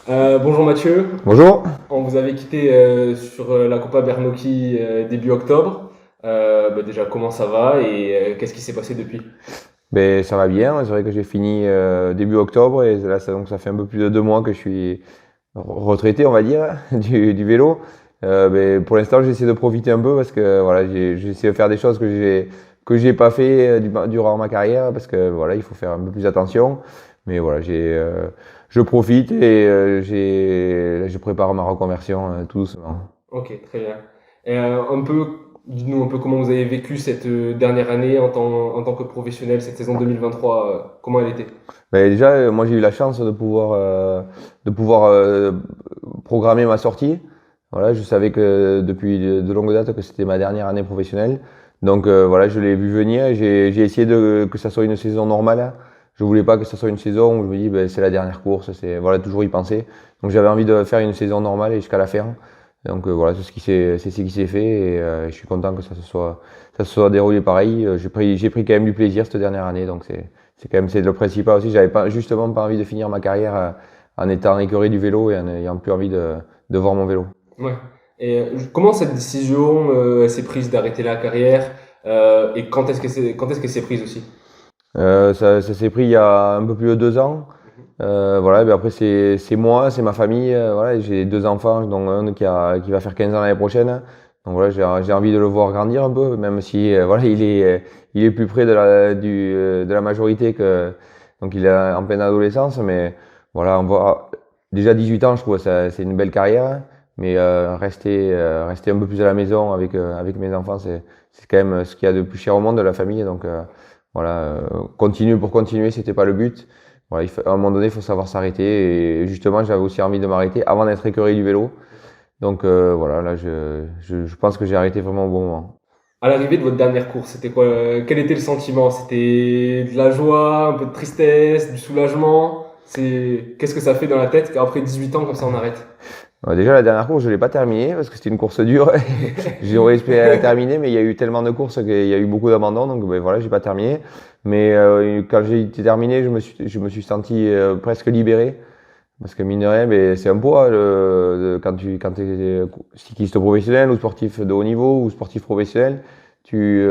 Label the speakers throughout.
Speaker 1: Bonjour Mathieu,
Speaker 2: Bonjour.
Speaker 1: on vous avait quitté sur la Copa Bernocchi début octobre. Déjà, comment ça va et qu'est-ce qui s'est passé depuis?
Speaker 2: Ben, ça va bien. C'est vrai que j'ai fini début octobre et là, donc ça fait un peu plus de 2 mois que je suis retraité, on va dire, du vélo. Ben, pour l'instant, j'essaie de profiter un peu parce que voilà, j'essaie de faire des choses que j'ai pas fait durant ma carrière parce que voilà, il faut faire un peu plus attention. Mais voilà, je profite et je prépare ma reconversion tout doucement.
Speaker 1: Ok, très bien. Dites-nous un peu comment vous avez vécu cette dernière année en tant que professionnel, cette saison 2023, comment elle était?
Speaker 2: Ben, déjà, moi j'ai eu la chance de pouvoir programmer ma sortie. Voilà, je savais que depuis de longue date que c'était ma dernière année professionnelle. Donc voilà, je l'ai vu venir et j'ai essayé que ça soit une saison normale. Je voulais pas que ça soit une saison où je me dis ben, c'est la dernière course, c'est voilà toujours y penser. Donc j'avais envie de faire une saison normale et jusqu'à la fin. Donc voilà, c'est ce qui s'est fait et je suis content que ça se soit déroulé pareil. J'ai pris quand même du plaisir cette dernière année, donc c'est le principal aussi. J'avais pas justement pas envie de finir ma carrière en étant écœuré du vélo et en n'ayant plus envie de voir mon vélo.
Speaker 1: Ouais. Comment cette décision elle s'est prise d'arrêter la carrière et quand est-ce que c'est prise aussi?
Speaker 2: Ça s'est pris il y a un peu plus de 2 ans. Voilà, ben après c'est moi, c'est ma famille. Voilà, j'ai 2 enfants, dont un qui va faire 15 ans l'année prochaine. Donc voilà, j'ai envie de le voir grandir un peu, même si voilà, il est plus près de la majorité donc il est en pleine adolescence. Mais voilà, on voit déjà 18 ans, je trouve que c'est une belle carrière. Mais rester un peu plus à la maison avec mes enfants, c'est quand même ce qu'il y a de plus cher au monde, de la famille. Donc voilà, continue pour continuer, c'était pas le but. Voilà, à un moment donné, il faut savoir s'arrêter. Et justement, j'avais aussi envie de m'arrêter avant d'être écœuré du vélo. Donc voilà, là, je pense que j'ai arrêté vraiment au bon moment.
Speaker 1: À l'arrivée de votre dernière course, c'était quoi? Quel était le sentiment? C'était de la joie, un peu de tristesse, du soulagement? Qu'est-ce que ça fait dans la tête qu'après 18 ans, comme ça, on arrête?
Speaker 2: Déjà, la dernière course, je l'ai pas terminée parce que c'était une course dure. J'aurais espéré la terminer, mais il y a eu tellement de courses qu'il y a eu beaucoup d'abandons. Donc ben, voilà, j'ai pas terminé. Mais quand j'ai été terminé, je me suis senti presque libéré. Parce que mine de rien, ben, c'est un poids quand tu es cycliste professionnel ou sportif de haut niveau ou sportif professionnel. Tu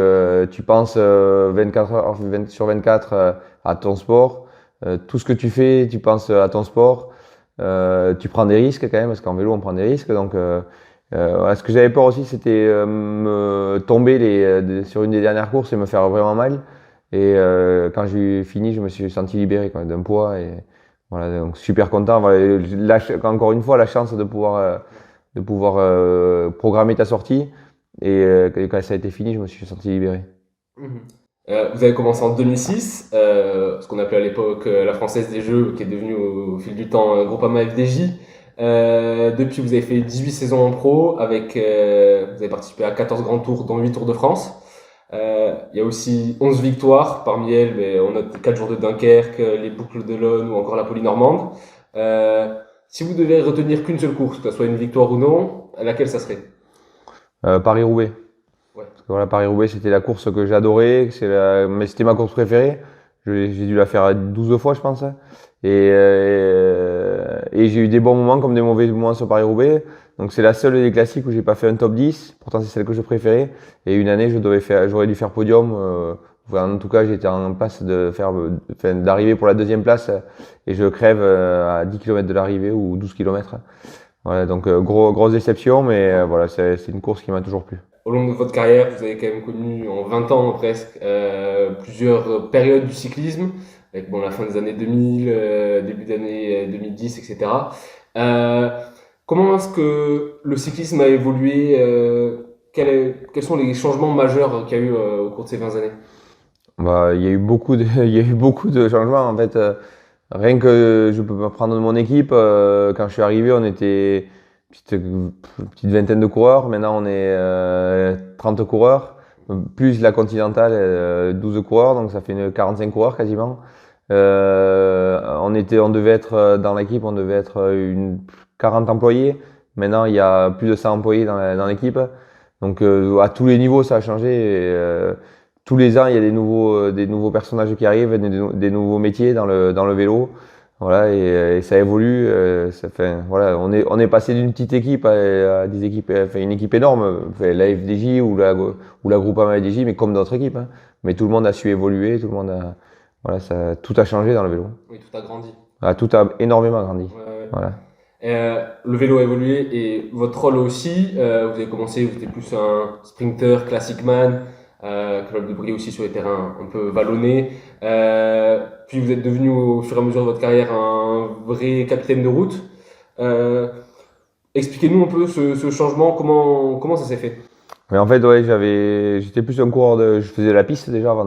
Speaker 2: penses 24 heures sur 24 à ton sport. Tout ce que tu fais, tu penses à ton sport. Tu prends des risques quand même, parce qu'en vélo, on prend des risques. Donc, voilà, ce que j'avais peur aussi, c'était me tomber sur une des dernières courses et me faire vraiment mal. Et quand j'ai fini, je me suis senti libéré quoi, d'un poids. Et voilà, donc super content. Voilà, encore une fois, la chance de pouvoir programmer ta sortie. Et quand ça a été fini, je me suis senti libéré.
Speaker 1: Mhm. Vous avez commencé en 2006, ce qu'on appelait à l'époque la Française des Jeux, qui est devenue au fil du temps Groupama FDJ. Depuis, vous avez fait 18 saisons en pro, vous avez participé à 14 grands tours, dont 8 Tours de France. Il y a aussi 11 victoires, parmi elles, on note les 4 jours de Dunkerque, les boucles de l'Aune ou encore la Polynormande. Euh, si vous devez retenir qu'une seule course, que ce soit une victoire ou non, à laquelle ça serait?
Speaker 2: Paris-Roubaix.
Speaker 1: Ouais.
Speaker 2: Parce que voilà, Paris-Roubaix, c'était la course que j'adorais, mais c'était ma course préférée. J'ai dû la faire 12 fois, je pense. Et j'ai eu des bons moments comme des mauvais moments sur Paris-Roubaix. Donc c'est la seule des classiques où j'ai pas fait un top 10. Pourtant, c'est celle que je préférais. Et une année, j'aurais dû faire podium. Enfin, en tout cas, j'étais en passe d'arriver pour la deuxième place. Et je crève à 10 km de l'arrivée ou 12 km. Voilà, donc grosse déception, mais voilà, c'est une course qui m'a toujours plu.
Speaker 1: Au long de votre carrière, vous avez quand même connu en 20 ans presque plusieurs périodes du cyclisme, avec bon, la fin des années 2000, début d'année 2010, etc. Euh, Comment est-ce que le cyclisme a évolué quels sont les changements majeurs qu'il y a eu au cours de ces 20 années?
Speaker 2: Bah, il y a eu beaucoup de, il y a eu beaucoup de changements en fait. Rien que je peux pas prendre mon équipe. Quand je suis arrivé, on était petite vingtaine de coureurs. Maintenant, on est 30 coureurs, plus la Continentale, 12 coureurs, donc ça fait 45 coureurs quasiment. On devait être dans l'équipe, on devait être 40 employés. Maintenant, il y a plus de 100 employés dans l'équipe. Donc, à tous les niveaux, ça a changé. Et, tous les ans, il y a des nouveaux personnages qui arrivent, des nouveaux métiers dans le vélo. Voilà, et ça évolue. Ça fait, voilà, on est passé d'une petite équipe à des équipes, enfin, une équipe énorme, enfin, la FDJ ou la Groupama FDJ, mais comme d'autres équipes. Hein. Mais tout le monde a su évoluer, tout le monde a, voilà, ça, tout a changé dans le vélo.
Speaker 1: Oui, tout a grandi.
Speaker 2: Ah, tout a énormément grandi.
Speaker 1: Ouais, ouais.
Speaker 2: Voilà.
Speaker 1: Le vélo a évolué et votre rôle aussi. Vous avez commencé, vous étiez plus un sprinter, classic man, capable de briller aussi sur les terrains un peu vallonnés. Puis vous êtes devenu au fur et à mesure de votre carrière un vrai capitaine de route. Euh, Expliquez-nous un peu ce changement, comment ça s'est fait?
Speaker 2: Mais en fait, ouais, j'étais plus un coureur je faisais la piste déjà avant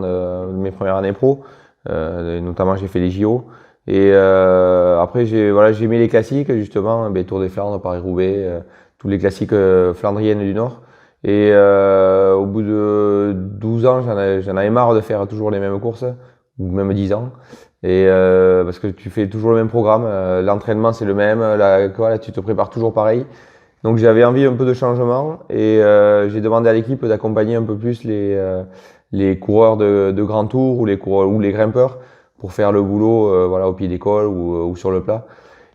Speaker 2: mes premières années pro. Et notamment, j'ai fait les JO. Et après, voilà, j'ai aimé les classiques, justement, ben, Tour des Flandres, Paris-Roubaix, tous les classiques flandriennes du Nord. Et au bout de 12 ans, j'en avais marre de faire toujours les mêmes courses, ou même 10 ans. Et parce que tu fais toujours le même programme, l'entraînement c'est le même, voilà, tu te prépares toujours pareil. Donc j'avais envie un peu de changement et j'ai demandé à l'équipe d'accompagner un peu plus les coureurs de grand tour ou les coureurs ou les grimpeurs pour faire le boulot voilà, au pied d'école ou sur le plat.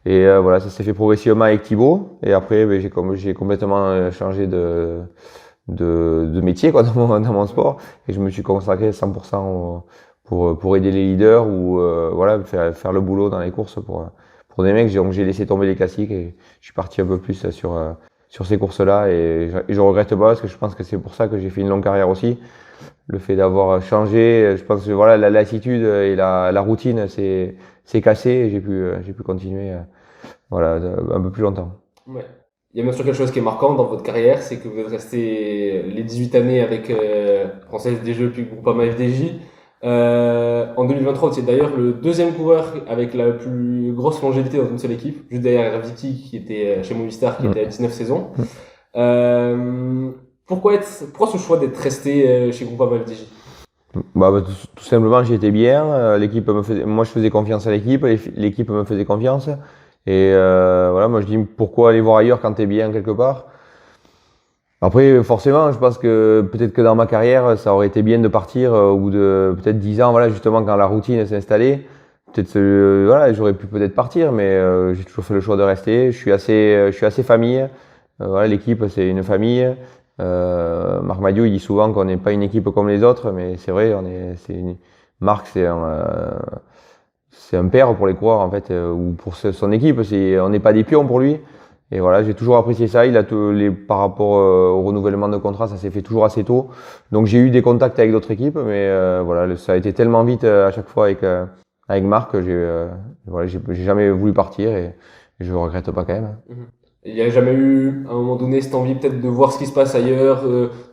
Speaker 2: Et voilà, ça s'est fait progressivement avec Thibaut. Et après, ben, j'ai complètement changé de métier quoi, dans mon sport. Et je me suis consacré 100% pour aider les leaders ou voilà, faire le boulot dans les courses pour des mecs. Donc j'ai laissé tomber les classiques et je suis parti un peu plus sur ces courses-là. Et je regrette pas parce que je pense que c'est pour ça que j'ai fait une longue carrière aussi. Le fait d'avoir changé, je pense que voilà, la lassitude et la routine, c'est cassé et j'ai pu continuer voilà, un peu plus longtemps.
Speaker 1: Ouais. Il y a bien sûr quelque chose qui est marquant dans votre carrière, c'est que vous êtes resté les 18 années avec Française des Jeux puis Groupama FDJ. En 2023, c'est d'ailleurs le deuxième coureur avec la plus grosse longévité dans une seule équipe, juste derrière Viti qui était chez Movistar, qui était à 19 saisons. Pourquoi ce choix d'être resté chez Groupama FDJ?
Speaker 2: Bah, tout simplement, j'y étais bien. Moi, je faisais confiance à l'équipe. L'équipe me faisait confiance. Et voilà, moi, je dis pourquoi aller voir ailleurs quand t'es bien quelque part. Après, forcément, je pense que peut-être que dans ma carrière, ça aurait été bien de partir au bout de peut-être 10 ans, voilà, justement quand la routine s'est installée. Peut-être, voilà, j'aurais pu peut-être partir, mais j'ai toujours fait le choix de rester. Je suis assez famille. Voilà, l'équipe, c'est une famille. Marc Madiot, il dit souvent qu'on n'est pas une équipe comme les autres, mais c'est vrai, Marc, c'est un père pour les coureurs, en fait, ou pour son équipe. On n'est pas des pions pour lui. Et voilà, j'ai toujours apprécié ça. Par rapport au renouvellement de contrat, ça s'est fait toujours assez tôt. Donc j'ai eu des contacts avec d'autres équipes, mais voilà, ça a été tellement vite à chaque fois avec Marc que voilà, j'ai jamais voulu partir et je ne regrette pas quand même.
Speaker 1: Mhm. Il n'y a jamais eu, à un moment donné, cette envie peut-être de voir ce qui se passe ailleurs,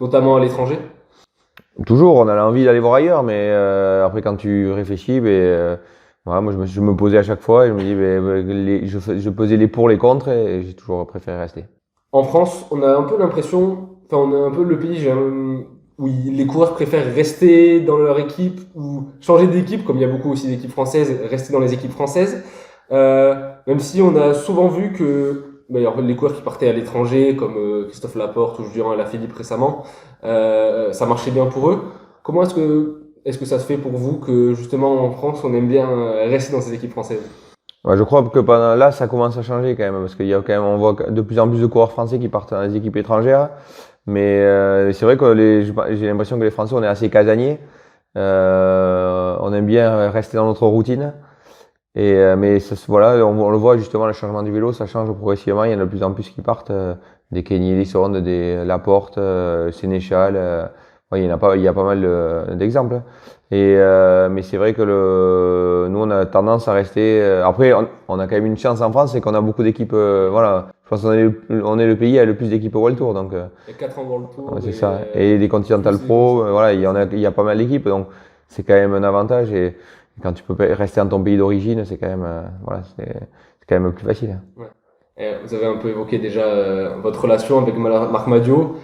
Speaker 1: notamment à l'étranger?
Speaker 2: Toujours, on a envie d'aller voir ailleurs, mais après quand tu réfléchis, voilà, moi je me posais à chaque fois et je me dis, je pesais les pour, les contre et j'ai toujours préféré rester.
Speaker 1: En France, on a un peu l'impression, enfin, on est un peu le pays où les coureurs préfèrent rester dans leur équipe ou changer d'équipe, comme il y a beaucoup aussi d'équipes françaises, rester dans les équipes françaises. Même si on a souvent vu que alors, les coureurs qui partaient à l'étranger, comme Christophe Laporte ou Julien Alaphilippe récemment, ça marchait bien pour eux. Comment est-ce que ça se fait pour vous que justement en France, on aime bien rester dans ces équipes françaises?
Speaker 2: Ouais, je crois que pendant là, ça commence à changer quand même, parce qu'il y a quand même, on voit de plus en plus de coureurs français qui partent dans les équipes étrangères. Mais c'est vrai que j'ai l'impression que les Français, on est assez casaniers. On aime bien rester dans notre routine. Et mais voilà, on le voit justement, le changement du vélo, ça change progressivement. Il y en a de plus en plus qui partent, des Kenny Ellison, des Laporte, Sénéchal. Ouais, il y a pas mal d'exemples. Et mais c'est vrai que nous on a tendance à rester. Après, on a quand même une chance en France, c'est qu'on a beaucoup d'équipes. Voilà, je pense on est le pays avec le plus d'équipes World Tour, donc
Speaker 1: Il y a 4 ans dans le tour.
Speaker 2: ouais, c'est ça. Et des Continental Pro, voilà, il y a pas mal d'équipes, donc c'est quand même un avantage. Et quand tu peux rester dans ton pays d'origine, c'est quand même, voilà, c'est quand même plus facile.
Speaker 1: Ouais. Vous avez un peu évoqué déjà votre relation avec Marc Madiot.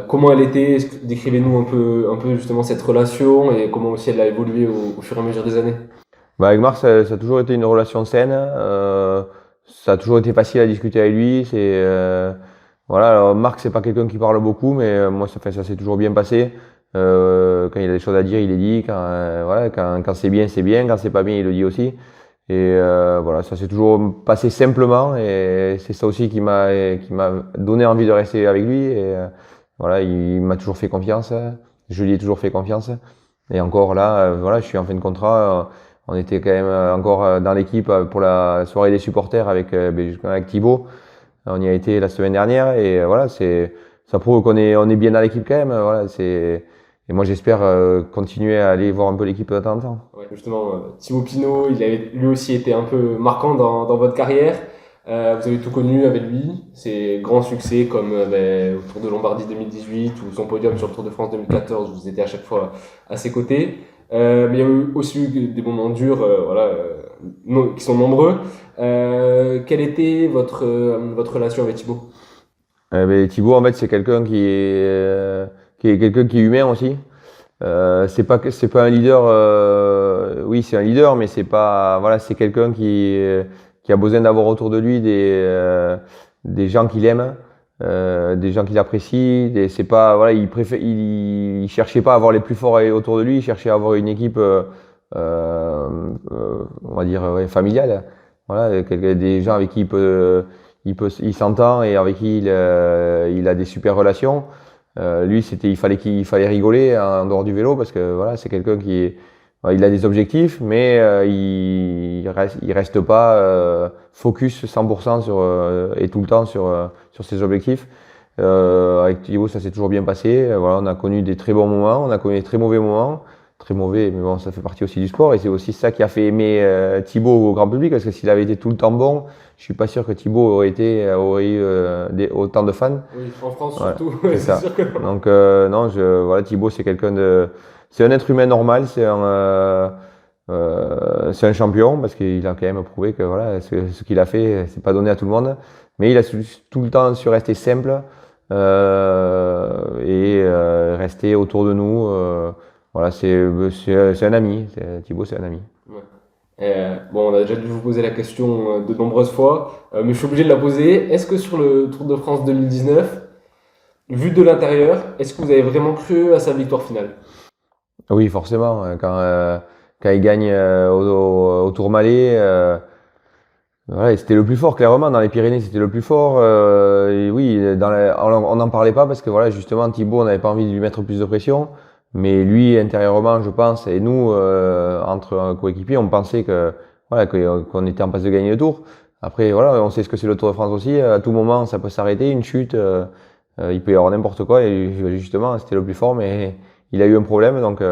Speaker 1: Comment elle était? Décrivez-nous un peu justement cette relation et comment aussi elle a évolué au fur et à mesure des années.
Speaker 2: Bah, avec Marc, ça a toujours été une relation saine. Ça a toujours été facile à discuter avec lui. Voilà. Alors Marc, c'est pas quelqu'un qui parle beaucoup, mais moi, ça s'est toujours bien passé. Quand il a des choses à dire, il les dit. Quand c'est bien, c'est bien. Quand c'est pas bien, il le dit aussi. Et voilà, ça s'est toujours passé simplement et c'est ça aussi qui m'a donné envie de rester avec lui. Et voilà, il m'a toujours fait confiance. Je lui ai toujours fait confiance. Et encore là, voilà, je suis en fin de contrat. On était quand même encore dans l'équipe pour la soirée des supporters avec Thibaut. On y a été la semaine dernière et voilà, ça prouve on est bien dans l'équipe quand même. Voilà, et moi j'espère continuer à aller voir un peu l'équipe de temps en temps.
Speaker 1: Ouais, justement, Thibaut Pinot, il avait lui aussi été un peu marquant dans votre carrière. Vous avez tout connu avec lui, ses grands succès comme au Tour de Lombardie 2018 ou son podium sur le Tour de France 2014, vous étiez à chaque fois à ses côtés. Mais il y a aussi eu des moments durs, qui sont nombreux. Quelle était votre relation avec Thibaut?
Speaker 2: Thibaut, en fait, c'est quelqu'un qui est humain aussi. C'est pas un leader. Oui, c'est un leader, mais c'est pas. Voilà, c'est quelqu'un qui a besoin d'avoir autour de lui des gens qu'il aime, des gens qu'il apprécie. C'est pas. Voilà, il cherchait pas à avoir les plus forts autour de lui. Il cherchait à avoir une équipe, on va dire, ouais, familiale. Voilà, des gens avec qui il s'entend et avec qui il a des super relations. Lui, il fallait rigoler en dehors du vélo parce que voilà, c'est quelqu'un il a des objectifs, mais il reste pas focus 100% et tout le temps sur ses objectifs. Avec Thibaut, ça s'est toujours bien passé. Voilà, on a connu des très bons moments, on a connu des très mauvais moments. Très mauvais, mais bon, ça fait partie aussi du sport et c'est aussi ça qui a fait aimer Thibaut au grand public parce que s'il avait été tout le temps bon, je suis pas sûr que Thibaut aurait eu autant de fans.
Speaker 1: Oui, en France
Speaker 2: Ouais,
Speaker 1: surtout,
Speaker 2: c'est
Speaker 1: c'est
Speaker 2: ça.
Speaker 1: sûr que non.
Speaker 2: Donc non, voilà, Thibaut c'est c'est un être humain normal, c'est un champion parce qu'il a quand même prouvé que voilà, ce qu'il a fait, c'est pas donné à tout le monde, mais il a tout le temps su rester simple rester autour de nous. Voilà, c'est un ami. Thibaut, c'est un ami.
Speaker 1: Ouais. Bon, on a déjà dû vous poser la question de nombreuses fois, mais je suis obligé de la poser. Est-ce que sur le Tour de France 2019, vu de l'intérieur, est-ce que vous avez vraiment cru à sa victoire finale?
Speaker 2: Oui, forcément. Quand il gagne au Tourmalet, voilà, c'était le plus fort, clairement. Dans les Pyrénées, c'était le plus fort. Et oui, on n'en parlait pas parce que voilà, justement, Thibaut, on n'avait pas envie de lui mettre plus de pression. Mais lui, intérieurement, je pense, et nous, entre coéquipiers, on pensait voilà, qu'on était en passe de gagner le Tour. Après, voilà, on sait ce que c'est le Tour de France aussi. À tout moment, ça peut s'arrêter, une chute. Il peut y avoir n'importe quoi. Et justement, c'était le plus fort, mais il a eu un problème. Donc,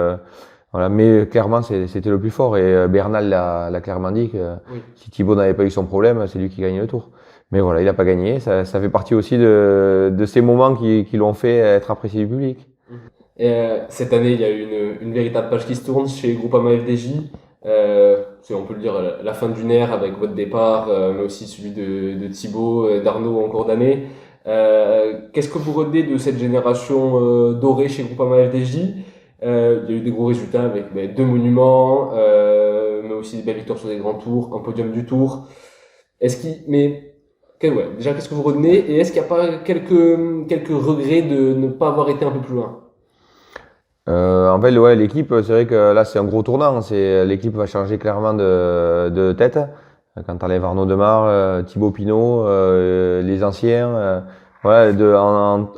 Speaker 2: voilà. Mais clairement, c'était le plus fort. Et Bernal l'a clairement dit que
Speaker 1: Oui.
Speaker 2: si Thibaut n'avait pas eu son problème, c'est lui qui gagnait le Tour. Mais voilà, il n'a pas gagné. Ça fait partie aussi de ces moments qui l'ont fait être apprécié du public.
Speaker 1: Cette année, il y a eu une véritable page qui se tourne chez Groupama FDJ. C'est, on peut le dire, la fin d'une ère avec votre départ, mais aussi celui de Thibaut, d'Arnaud en cours d'année. Qu'est-ce que vous retenez de cette génération dorée chez Groupama FDJ? Il y a eu des gros résultats avec 2 monuments, mais aussi des belles victoires sur des grands tours, un podium du Tour. Ouais, déjà, qu'est-ce que vous retenez? Et est-ce qu'il n'y a pas quelques regrets de ne pas avoir été un peu plus loin?
Speaker 2: En fait, ouais, l'équipe, c'est vrai que là, c'est un gros tournant. L'équipe va changer clairement de tête. Quand tu enlèves Arnaud Demar, Thibaut Pinot, les anciens, voilà, en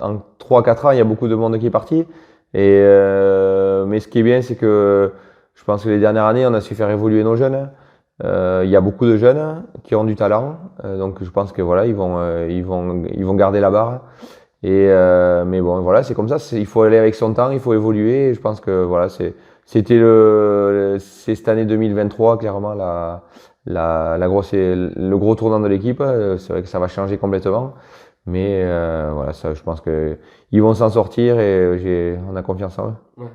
Speaker 2: 3-4 ans, il y a beaucoup de monde qui est parti. Mais ce qui est bien, c'est que je pense que les dernières années, on a su faire évoluer nos jeunes. Il y a beaucoup de jeunes qui ont du talent, donc je pense que voilà, ils vont garder la barre. Mais bon, voilà, c'est comme ça. Il faut aller avec son temps, il faut évoluer. Et je pense que voilà, c'est cette année 2023 clairement le gros tournant de l'équipe. C'est vrai que ça va changer complètement. Mais voilà, ça, je pense que ils vont s'en sortir et on a confiance en eux.
Speaker 1: Ouais.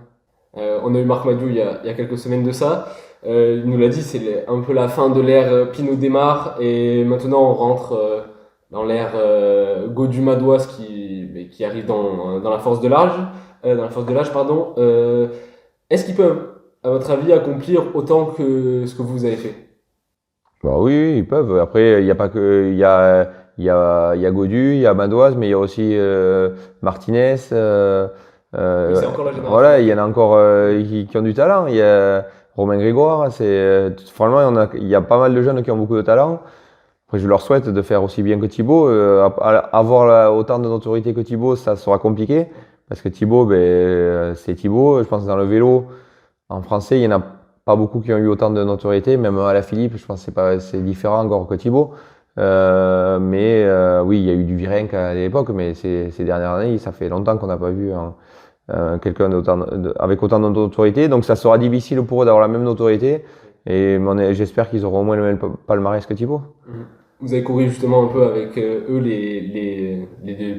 Speaker 1: On a eu Marc Madiou il y a quelques semaines de ça. Il nous l'a dit, c'est un peu la fin de l'ère Pinot démarre et maintenant on rentre dans l'ère Gaudu Madoise qui arrive dans la force de l'âge, pardon. Est-ce qu'ils peuvent, à votre avis, accomplir autant que ce que vous avez fait?
Speaker 2: Bah oui, oui, ils peuvent. Après, il y a pas que il y a Godu, il y a Madoise, mais il y a aussi Martinez.
Speaker 1: Oui, c'est encore la génération.
Speaker 2: Voilà, il y en a encore qui ont du talent. Il y a Romain Grégoire, franchement, il y a pas mal de jeunes qui ont beaucoup de talent. Après, je leur souhaite de faire aussi bien que Thibaut. Avoir autant de notoriété que Thibaut, ça sera compliqué. Parce que Thibaut, c'est Thibaut. Je pense que dans le vélo, en français, il n'y en a pas beaucoup qui ont eu autant de notoriété. Même à la Philippe, je pense que c'est différent encore que Thibaut. Oui, il y a eu du Virenque à l'époque, mais ces dernières années, ça fait longtemps qu'on n'a pas vu quelqu'un avec autant de notoriété. Donc ça sera difficile pour eux d'avoir la même notoriété. Et j'espère qu'ils auront au moins le même palmarès que Thibaut.
Speaker 1: Vous avez couru justement un peu avec eux, les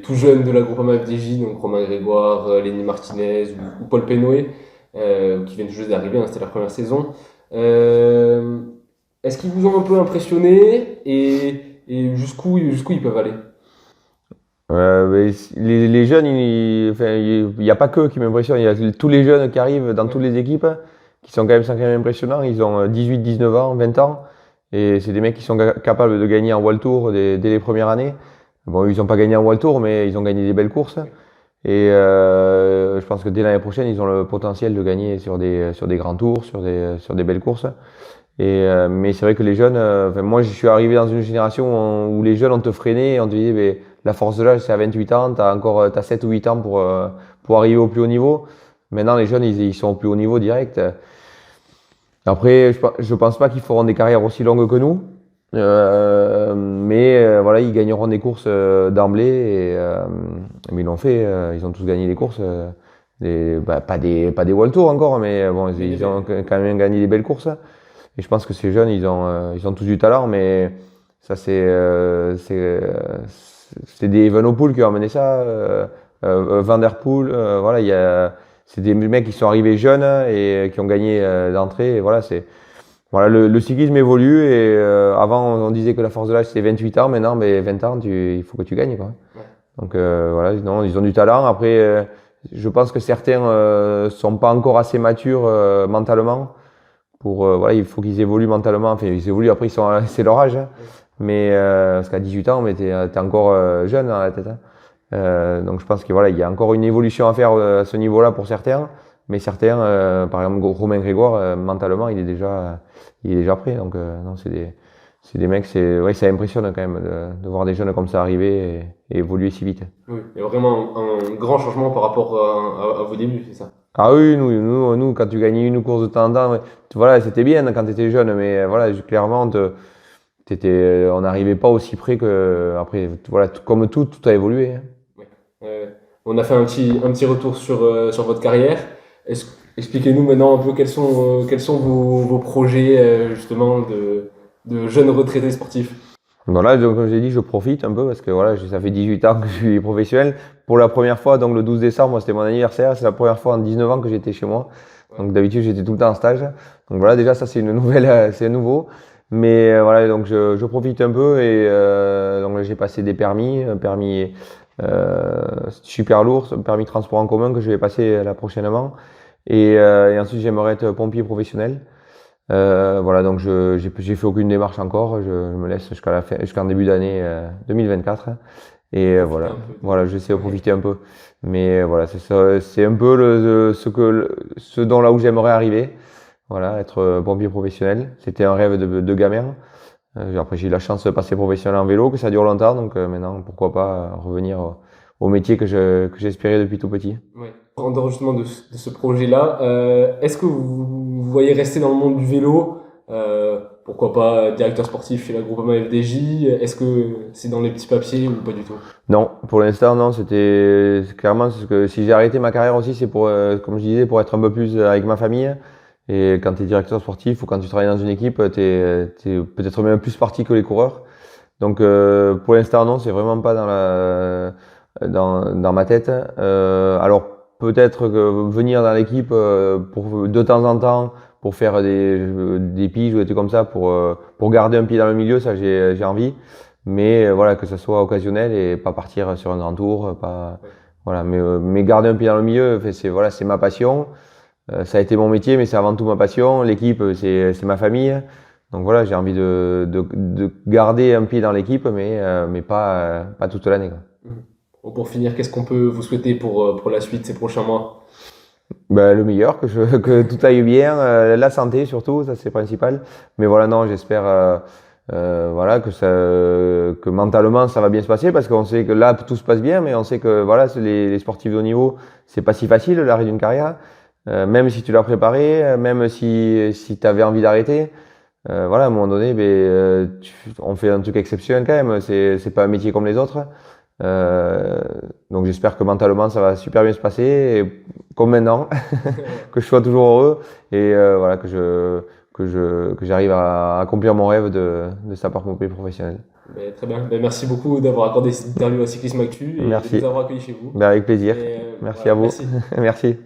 Speaker 1: tout jeunes de la Groupama FDJ, donc Romain Grégoire, Lenny Martinez ou Paul Pénoé, qui viennent juste d'arriver, hein, c'était leur première saison. Est-ce qu'ils vous ont un peu impressionné et jusqu'où ils peuvent aller?
Speaker 2: Les jeunes, il n'y a pas qu'eux qui m'impressionnent, il y a tous les jeunes qui arrivent dans toutes les équipes qui sont quand même impressionnants. Ils ont 18, 19 ans, 20 ans. Et c'est des mecs qui sont capables de gagner en World Tour dès les premières années. Bon, ils n'ont pas gagné en World Tour, mais ils ont gagné des belles courses. Et je pense que dès l'année prochaine, ils ont le potentiel de gagner sur des grands tours, sur des belles courses. Mais c'est vrai que les jeunes, moi je suis arrivé dans une génération où les jeunes on te freinait et on te disait mais la force de l'âge c'est à 28 ans, t'as 7 ou 8 ans pour arriver au plus haut niveau. Maintenant les jeunes ils sont au plus haut niveau direct. Après je pense pas qu'ils feront des carrières aussi longues que nous. Voilà, ils gagneront des courses d'emblée mais ils l'ont fait, ils ont tous gagné des courses. Pas des World Tour encore, mais bon, ils ont quand même gagné des belles courses. Et je pense que ces jeunes, ils ont tous du talent, mais ça, c'est des Evenepoel qui ont amené ça, Van Der Poel, voilà, c'est des mecs qui sont arrivés jeunes et qui ont gagné d'entrée. Et voilà, voilà, le cyclisme évolue et avant, on disait que la force de l'âge, c'était 28 ans, maintenant, mais 20 ans, il faut que tu gagnes, quoi.
Speaker 1: Ouais.
Speaker 2: Donc, voilà, non, ils ont du talent. Après, je pense que certains sont pas encore assez matures mentalement. Voilà, il faut qu'ils évoluent mentalement. Enfin, ils évoluent, après, c'est leur âge. Hein. Mais, parce qu'à 18 ans, mais t'es encore jeune dans la tête. Hein. Donc, je pense que voilà, il y a encore une évolution à faire à ce niveau-là pour certains. Mais certains, par exemple, Romain Grégoire, mentalement, il est déjà prêt. Donc, non, c'est des mecs, ça impressionne quand même de voir des jeunes comme ça arriver et évoluer si vite.
Speaker 1: Oui, il y a vraiment un grand changement par rapport à vos débuts, c'est ça?
Speaker 2: Ah oui, nous, quand tu gagnais une course de temps en temps, voilà, c'était bien quand tu étais jeune, mais voilà, clairement, on n'arrivait pas aussi près que. Après, voilà, comme tout a évolué. Hein.
Speaker 1: Oui. On a fait un petit retour sur votre carrière. Expliquez-nous maintenant un peu quels sont vos projets justement de jeunes retraités sportifs.
Speaker 2: Voilà, donc comme j'ai dit, je profite un peu parce que voilà, ça fait 18 ans que je suis professionnel. Pour la première fois, donc le 12 décembre, c'était mon anniversaire. C'est la première fois en 19 ans que j'étais chez moi. Donc d'habitude, j'étais tout le temps en stage. Donc voilà, déjà ça c'est une nouvelle, c'est nouveau. Mais voilà, donc je profite un peu et donc là, j'ai passé des permis super lourd, permis de transport en commun que je vais passer là prochainement. Et ensuite, j'aimerais être pompier professionnel. Voilà, donc j'ai fait aucune démarche encore. Je me laisse jusqu'en début d'année 2024. Et voilà, j'essaie de profiter un peu. Mais voilà, c'est ça, c'est un peu ce dont là où j'aimerais arriver. Voilà, être pompier professionnel. C'était un rêve de gamin. Après, j'ai eu la chance de passer professionnel en vélo, que ça dure longtemps. Donc maintenant, pourquoi pas revenir au métier que j'espérais depuis tout petit.
Speaker 1: Ouais. En dehors justement de ce projet-là, est-ce que vous voyez rester dans le monde du vélo? Pourquoi pas directeur sportif chez la Groupama FDJ? Est-ce que c'est dans les petits papiers ou pas du tout?
Speaker 2: Non, pour l'instant, non. C'était clairement ce que si j'ai arrêté ma carrière aussi, c'est pour, comme je disais, pour être un peu plus avec ma famille. Et quand tu es directeur sportif ou quand tu travailles dans une équipe, t'es peut-être même plus parti que les coureurs. Donc pour l'instant, non, c'est vraiment pas dans ma tête. Alors peut-être que venir dans l'équipe pour de temps en temps pour faire des piges ou des trucs comme ça pour garder un pied dans le milieu, ça j'ai envie. Mais voilà, que ce soit occasionnel et pas partir sur un grand tour, pas voilà. Mais garder un pied dans le milieu, c'est ma passion. Ça a été mon métier, mais c'est avant tout ma passion. L'équipe, c'est ma famille. Donc voilà, j'ai envie de garder un pied dans l'équipe, mais pas toute l'année.
Speaker 1: Bon, pour finir, qu'est-ce qu'on peut vous souhaiter pour la suite, ces prochains mois?
Speaker 2: Ben, le meilleur, que tout aille bien, la santé surtout, ça c'est principal. Mais voilà, non, j'espère voilà, que mentalement ça va bien se passer parce qu'on sait que là tout se passe bien, mais on sait que voilà, les sportifs de haut niveau, c'est pas si facile l'arrêt d'une carrière. Même si tu l'as préparé, même si tu avais envie d'arrêter, voilà, à un moment donné, on fait un truc exceptionnel quand même. C'est pas un métier comme les autres. Euh, donc j'espère que mentalement ça va super bien se passer, et, comme maintenant, que je sois toujours heureux et voilà que j'arrive à accomplir mon rêve de sapeur-pompier professionnel.
Speaker 1: Ben, très bien. Ben, merci beaucoup d'avoir accordé cette interview à Cyclisme Actu et de
Speaker 2: Merci,
Speaker 1: nous avoir accueillis chez vous.
Speaker 2: ben, avec plaisir.
Speaker 1: Et
Speaker 2: Merci à
Speaker 1: voilà,
Speaker 2: vous.
Speaker 1: merci.
Speaker 2: Merci.